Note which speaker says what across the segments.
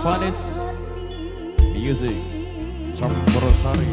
Speaker 1: Vanis Music Campur Sari.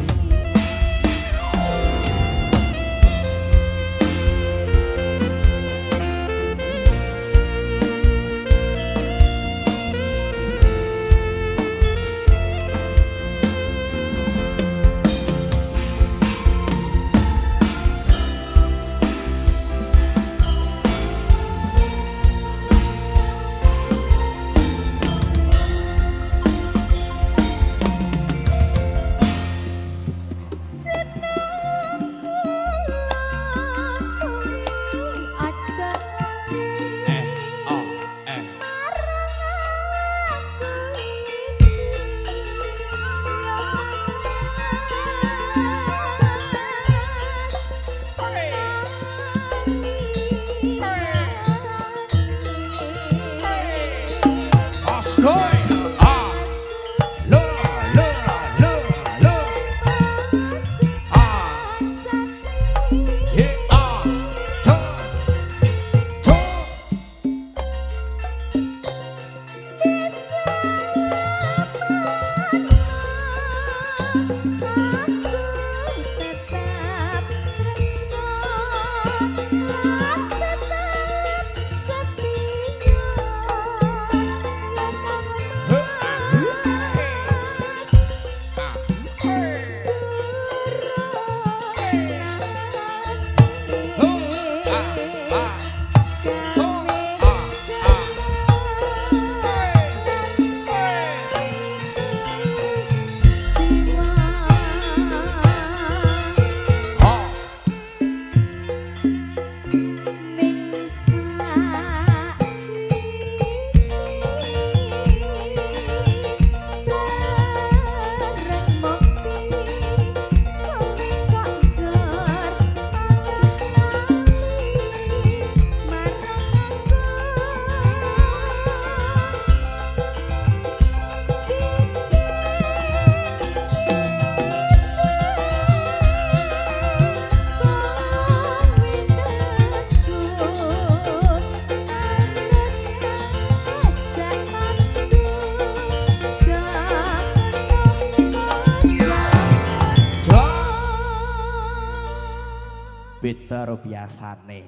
Speaker 1: Beda karo biasane.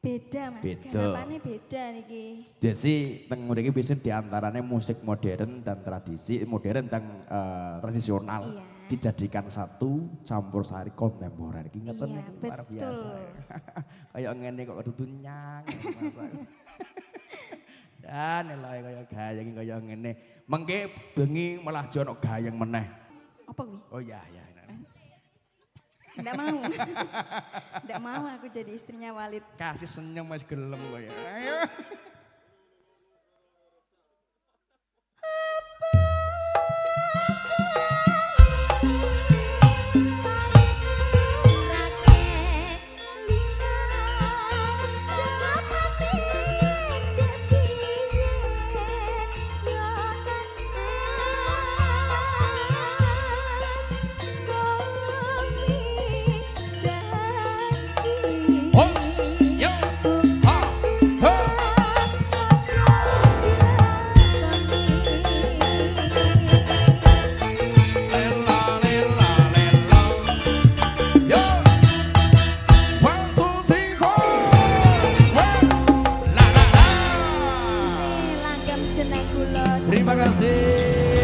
Speaker 2: Beda Mas,
Speaker 1: beda.
Speaker 2: garapane beda niki.
Speaker 1: Jadi teng mriki bisa diantaranya musik modern dan tradisi, modern dan tradisional
Speaker 2: Iya.
Speaker 1: dijadikan satu campur sari kontemporer. Iki ngeten
Speaker 2: Iya,
Speaker 1: niku luar biasa. Kayak ngene kok kudu nyang. Dan lha kaya gayeng kaya ngene. Mengke bengi malah jono gayeng meneh.
Speaker 2: Apa kuwi?
Speaker 1: Oh iya ya.
Speaker 2: Nggak mau. Nggak mau aku jadi istrinya Walid.
Speaker 1: Kasih senyum Mas gelem kaya. Ayo. Terima kasih.